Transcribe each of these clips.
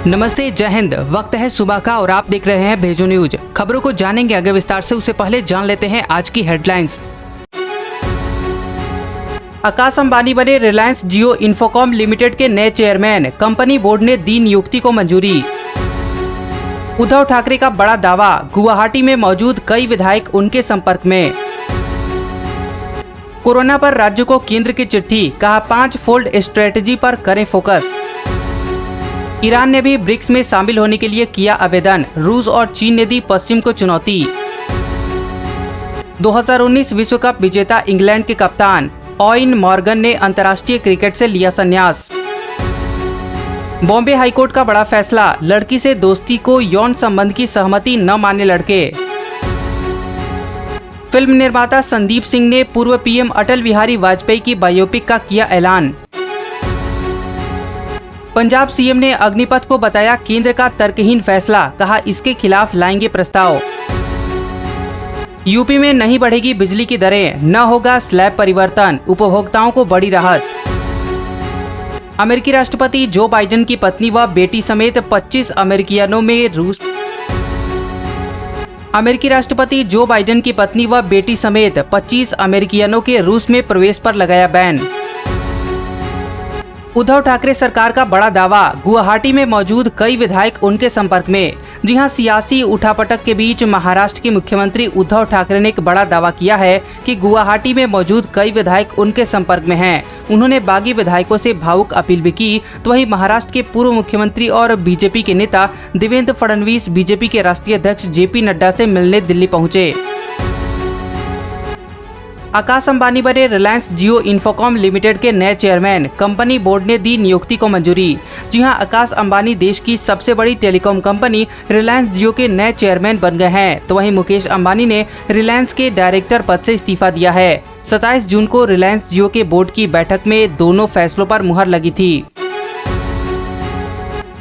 नमस्ते, जय हिंद। वक्त है सुबह का और आप देख रहे हैं भेजो न्यूज। खबरों को जानेंगे आगे विस्तार से, उससे पहले जान लेते हैं आज की हेडलाइंस। आकाश अंबानी बने रिलायंस जियो इंफोकॉम लिमिटेड के नए चेयरमैन, कंपनी बोर्ड ने दी नियुक्ति को मंजूरी। उद्धव ठाकरे का बड़ा दावा, गुवाहाटी में मौजूद कई विधायक उनके संपर्क में। कोरोना पर राज्यों को केंद्र की चिट्ठी, कहा 5 फोल्ड स्ट्रेटजी पर करें फोकस। ईरान ने भी ब्रिक्स में शामिल होने के लिए किया आवेदन, रूस और चीन ने दी पश्चिम को चुनौती। 2019 विश्व कप विजेता इंग्लैंड के कप्तान ओवेन मॉर्गन ने अंतर्राष्ट्रीय क्रिकेट से लिया संन्यास। बॉम्बे हाईकोर्ट का बड़ा फैसला, लड़की से दोस्ती को यौन संबंध की सहमति न माने लड़के। फिल्म निर्माता संदीप सिंह ने पूर्व पीएम अटल बिहारी वाजपेयी की बायोपिक का किया ऐलान। पंजाब सीएम ने अग्निपथ को बताया केंद्र का तर्कहीन फैसला, कहा इसके खिलाफ लाएंगे प्रस्ताव। यूपी में नहीं बढ़ेगी बिजली की दरें, न होगा स्लैब परिवर्तन, उपभोक्ताओं को बड़ी राहत। अमेरिकी राष्ट्रपति जो बाइडेन की पत्नी व बेटी समेत 25 अमेरिकियनों में रूस अमेरिकी राष्ट्रपति जो बाइडेन की पत्नी व बेटी समेत 25 अमेरिकियनों के रूस में प्रवेश पर लगाया बैन। उद्धव ठाकरे सरकार का बड़ा दावा, गुवाहाटी में मौजूद कई विधायक उनके संपर्क में। जी हां, सियासी उठापटक के बीच महाराष्ट्र के मुख्यमंत्री उद्धव ठाकरे ने एक बड़ा दावा किया है कि गुवाहाटी में मौजूद कई विधायक उनके संपर्क में हैं। उन्होंने बागी विधायकों से भावुक अपील भी की। तो वहीं महाराष्ट्र के पूर्व मुख्यमंत्री और बीजेपी के नेता देवेंद्र फडणवीस बीजेपी के राष्ट्रीय अध्यक्ष जेपी नड्डा से मिलने दिल्ली पहुंचे। आकाश अंबानी बने रिलायंस जियो इंफोकॉम लिमिटेड के नए चेयरमैन, कंपनी बोर्ड ने दी नियुक्ति को मंजूरी। जी हां, आकाश अंबानी देश की सबसे बड़ी टेलीकॉम कंपनी रिलायंस जियो के नए चेयरमैन बन गए हैं। तो वहीं मुकेश अंबानी ने रिलायंस के डायरेक्टर पद से इस्तीफा दिया है। 27 जून को रिलायंस जियो के बोर्ड की बैठक में दोनों फैसलों पर मुहर लगी थी।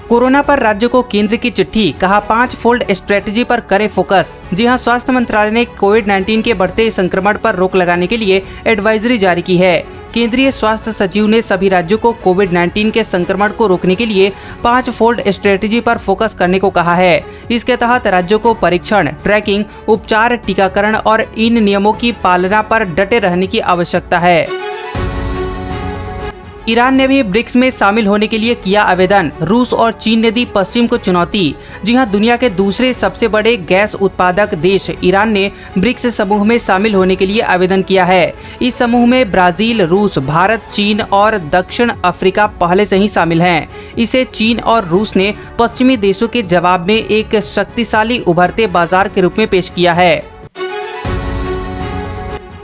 कोरोना पर राज्यों को केंद्र की चिट्ठी, कहा 5 फोल्ड स्ट्रेटजी पर करें फोकस। जी हां, स्वास्थ्य मंत्रालय ने कोविड-19 के बढ़ते संक्रमण पर रोक लगाने के लिए एडवाइजरी जारी की है। केंद्रीय स्वास्थ्य सचिव ने सभी राज्यों को कोविड-19 के संक्रमण को रोकने के लिए 5 फोल्ड स्ट्रेटजी पर फोकस करने को कहा है। इसके तहत राज्यों को परीक्षण, ट्रैकिंग, उपचार, टीकाकरण और इन नियमों की पालना पर डटे रहने की आवश्यकता है। ईरान ने भी ब्रिक्स में शामिल होने के लिए किया आवेदन, रूस और चीन ने दी पश्चिम को चुनौती। जी हां, दुनिया के दूसरे सबसे बड़े गैस उत्पादक देश ईरान ने ब्रिक्स समूह में शामिल होने के लिए आवेदन किया है। इस समूह में ब्राजील, रूस, भारत, चीन और दक्षिण अफ्रीका पहले से ही शामिल हैं। इसे चीन और रूस ने पश्चिमी देशों के जवाब में एक शक्तिशाली उभरते बाजार के रूप में पेश किया है।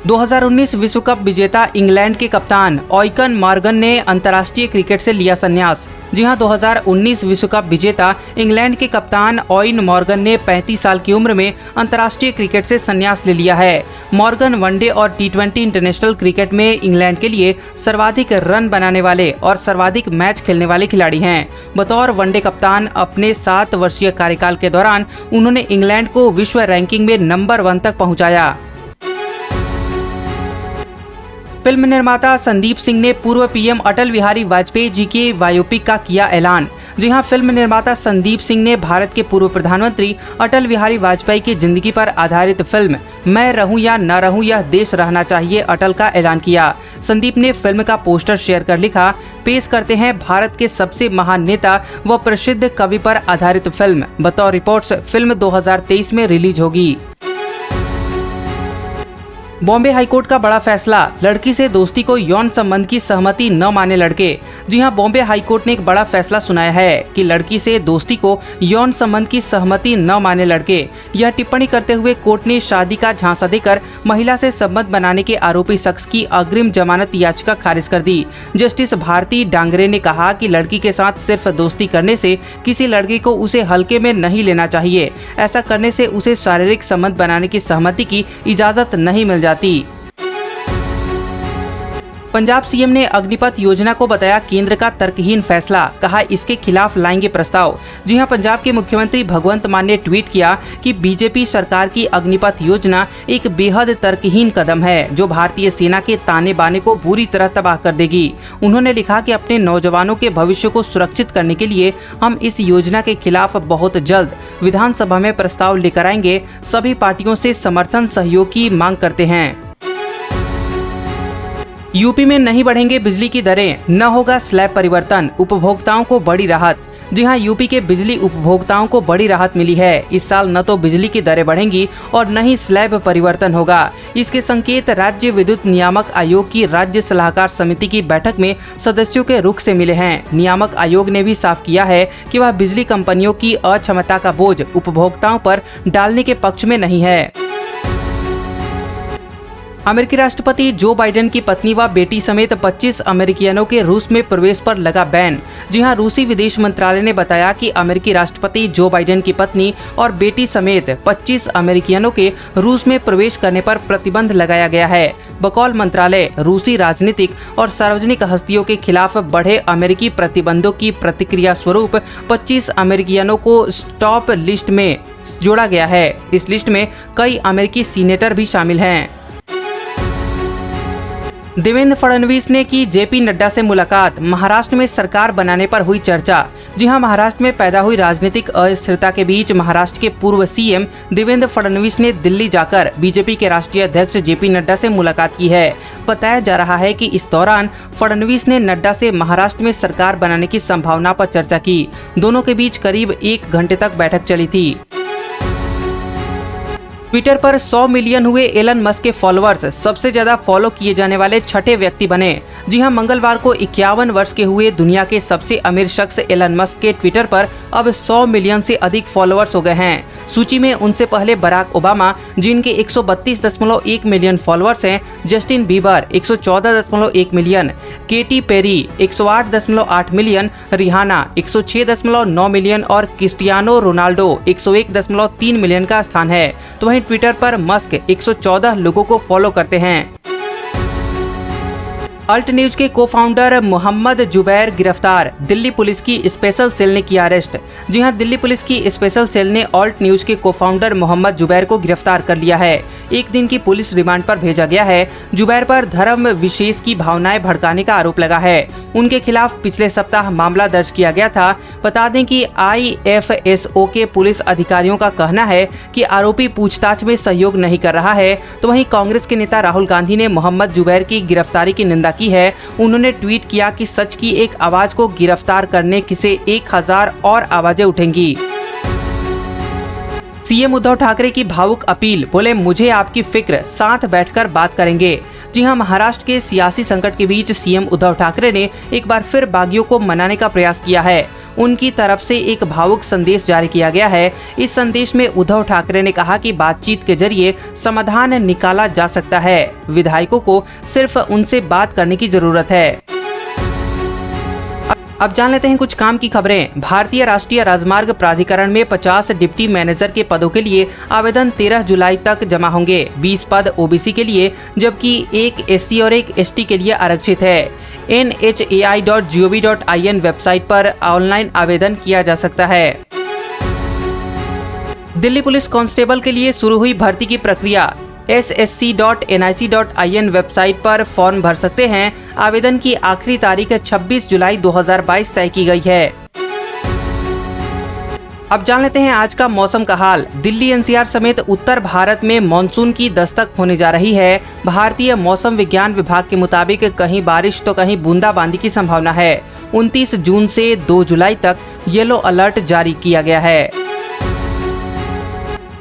2019 विश्व कप विजेता इंग्लैंड के कप्तान ओवेन मॉर्गन ने अंतर्राष्ट्रीय क्रिकेट से लिया संन्यास। जी हां, 2019 विश्व कप विजेता इंग्लैंड के कप्तान ओवेन मॉर्गन ने 35 साल की उम्र में अंतर्राष्ट्रीय क्रिकेट से संन्यास ले लिया है। मॉर्गन वनडे और T20 इंटरनेशनल क्रिकेट में इंग्लैंड के लिए सर्वाधिक रन बनाने वाले और सर्वाधिक मैच खेलने वाले खिलाड़ी हैं। बतौर वनडे कप्तान अपने 7 वर्षीय कार्यकाल के दौरान उन्होंने इंग्लैंड को विश्व रैंकिंग में नंबर 1 तक पहुँचाया। फिल्म निर्माता संदीप सिंह ने पूर्व पीएम अटल बिहारी वाजपेयी जी के बायोपिक का किया ऐलान। जी हां, फिल्म निर्माता संदीप सिंह ने भारत के पूर्व प्रधानमंत्री अटल बिहारी वाजपेयी की जिंदगी पर आधारित फिल्म मैं रहूं या न रहूं, यह देश रहना चाहिए अटल का ऐलान किया। संदीप ने फिल्म का पोस्टर शेयर कर लिखा, पेश करते हैं भारत के सबसे महान नेता व प्रसिद्ध कवि पर आधारित फिल्म। बतौर रिपोर्ट्स फिल्म 2023 में रिलीज होगी। बॉम्बे हाईकोर्ट का बड़ा फैसला, लड़की से दोस्ती को यौन संबंध की सहमति न माने लड़के। जी हां, बॉम्बे हाईकोर्ट ने एक बड़ा फैसला सुनाया है कि लड़की से दोस्ती को यौन संबंध की सहमति न माने लड़के। यह टिप्पणी करते हुए कोर्ट ने शादी का झांसा देकर महिला से संबंध बनाने के आरोपी शख्स की अग्रिम जमानत याचिका खारिज कर दी। जस्टिस भारती डांगरे ने कहा कि लड़की के साथ सिर्फ दोस्ती करने से किसी लड़के को उसे हल्के में नहीं लेना चाहिए। ऐसा करने से उसे शारीरिक संबंध बनाने की सहमति की इजाजत नहीं मिल जाती। पंजाब सीएम ने अग्निपथ योजना को बताया केंद्र का तर्कहीन फैसला, कहा इसके खिलाफ लाएंगे प्रस्ताव। जी हां, पंजाब के मुख्यमंत्री भगवंत मान ने ट्वीट किया कि बीजेपी सरकार की अग्निपथ योजना एक बेहद तर्कहीन कदम है जो भारतीय सेना के ताने बाने को बुरी तरह तबाह कर देगी। उन्होंने लिखा कि अपने नौजवानों के भविष्य को सुरक्षित करने के लिए हम इस योजना के खिलाफ बहुत जल्द विधानसभा में प्रस्ताव लेकर आएंगे। सभी पार्टियों से समर्थन सहयोग की मांग करते हैं। यूपी में नहीं बढ़ेंगे बिजली की दरें, न होगा स्लैब परिवर्तन, उपभोक्ताओं को बड़ी राहत। जी हां, यूपी के बिजली उपभोक्ताओं को बड़ी राहत मिली है। इस साल न तो बिजली की दरें बढ़ेंगी और न ही स्लैब परिवर्तन होगा। इसके संकेत राज्य विद्युत नियामक आयोग की राज्य सलाहकार समिति की बैठक में सदस्यों के रुख से मिले हैं। नियामक आयोग ने भी साफ किया है कि वह बिजली कंपनियों की अक्षमता का बोझ उपभोक्ताओं पर डालने के पक्ष में नहीं है। अमेरिकी राष्ट्रपति जो बाइडेन की पत्नी व बेटी समेत 25 अमेरिकियनों के रूस में प्रवेश पर लगा बैन। जी हां, रूसी विदेश मंत्रालय ने बताया कि अमेरिकी राष्ट्रपति जो बाइडेन की पत्नी और बेटी समेत 25 अमेरिकियनों के रूस में प्रवेश करने पर प्रतिबंध लगाया गया है। बकौल मंत्रालय, रूसी राजनीतिक और सार्वजनिक हस्तियों के खिलाफ बढ़े अमेरिकी प्रतिबंधों की प्रतिक्रिया स्वरूप 25 अमेरिकियनों को स्टॉप लिस्ट में जोड़ा गया है। इस लिस्ट में कई अमेरिकी सीनेटर भी शामिल हैं। देवेंद्र फडणवीस ने की जेपी नड्डा से मुलाकात, महाराष्ट्र में सरकार बनाने पर हुई चर्चा। जी हां, महाराष्ट्र में पैदा हुई राजनीतिक अस्थिरता के बीच महाराष्ट्र के पूर्व सीएम देवेंद्र फडणवीस ने दिल्ली जाकर बीजेपी के राष्ट्रीय अध्यक्ष जेपी नड्डा से मुलाकात की है। बताया जा रहा है कि इस दौरान फडणवीस ने नड्डा से महाराष्ट्र में सरकार बनाने की संभावना पर चर्चा की। दोनों के बीच करीब 1 घंटे तक बैठक चली थी। ट्विटर पर 100 मिलियन हुए एलन मस्क के फॉलोअर्स, सबसे ज्यादा फॉलो किए जाने वाले छठे व्यक्ति बने। जी हां, मंगलवार को 51 वर्ष के हुए दुनिया के सबसे अमीर शख्स एलन मस्क के ट्विटर पर अब 100 मिलियन से अधिक फॉलोअर्स हो गए हैं। सूची में उनसे पहले बराक ओबामा जिनके 132.1 मिलियन फॉलोअर्स हैं, Justin Bieber 114.1 million, Katy Perry 108.8 million, Rihanna 106.9 million और क्रिस्टियानो रोनाल्डो 101.3 मिलियन का स्थान है। तो वहीं ट्विटर पर मस्क 114 लोगों को फॉलो करते हैं। अल्ट न्यूज के को फाउंडर मोहम्मद जुबैर गिरफ्तार, दिल्ली पुलिस की स्पेशल सेल ने किया अरेस्ट। जी हां, दिल्ली पुलिस की स्पेशल सेल ने अल्ट न्यूज के को फाउंडर मोहम्मद जुबैर को गिरफ्तार कर लिया है। 1 दिन की पुलिस रिमांड पर भेजा गया है। जुबैर पर धर्म विशेष की भावनाएं भड़काने का आरोप लगा है। उनके खिलाफ पिछले सप्ताह मामला दर्ज किया गया था। बता दें कि IFSO के पुलिस अधिकारियों का कहना है कि आरोपी पूछताछ में सहयोग नहीं कर रहा है। तो वहीं कांग्रेस के नेता राहुल गांधी ने मोहम्मद जुबैर की गिरफ्तारी की निंदा की है। उन्होंने ट्वीट किया कि सच की एक आवाज को गिरफ्तार करने से 1000 और आवाजें उठेंगी। सीएम उद्धव ठाकरे की भावुक अपील, बोले मुझे आपकी फिक्र, साथ बैठकर बात करेंगे। जी हां, महाराष्ट्र के सियासी संकट के बीच सीएम उद्धव ठाकरे ने एक बार फिर बागियों को मनाने का प्रयास किया है। उनकी तरफ से एक भावुक संदेश जारी किया गया है। इस संदेश में उद्धव ठाकरे ने कहा कि बातचीत के जरिए समाधान निकाला जा सकता है। विधायकों को सिर्फ उनसे बात करने की जरूरत है। अब जान लेते हैं कुछ काम की खबरें। भारतीय राष्ट्रीय राजमार्ग प्राधिकरण में 50 डिप्टी मैनेजर के पदों के लिए आवेदन 13 जुलाई तक जमा होंगे। 20 पद ओबीसी के लिए जबकि 1 SC और 1 ST के लिए आरक्षित है। nhai.gov.in वेबसाइट पर ऑनलाइन आवेदन किया जा सकता है। दिल्ली पुलिस कांस्टेबल के लिए शुरू हुई भर्ती की प्रक्रिया। ssc.nic.in वेबसाइट पर फॉर्म भर सकते हैं। आवेदन की आखिरी तारीख 26 जुलाई 2022 तय की गई है। अब जान लेते हैं आज का मौसम का हाल। दिल्ली NCR समेत उत्तर भारत में मानसून की दस्तक होने जा रही है। भारतीय मौसम विज्ञान विभाग के मुताबिक कहीं बारिश तो कहीं बूंदाबांदी की संभावना है। 29 जून से 2 जुलाई तक येलो अलर्ट जारी किया गया है।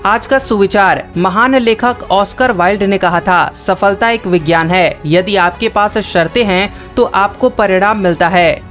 आज का सुविचार, महान लेखक ऑस्कर वाइल्ड ने कहा था, सफलता एक विज्ञान है। यदि आपके पास शर्तें हैं तो आपको परिणाम मिलता है।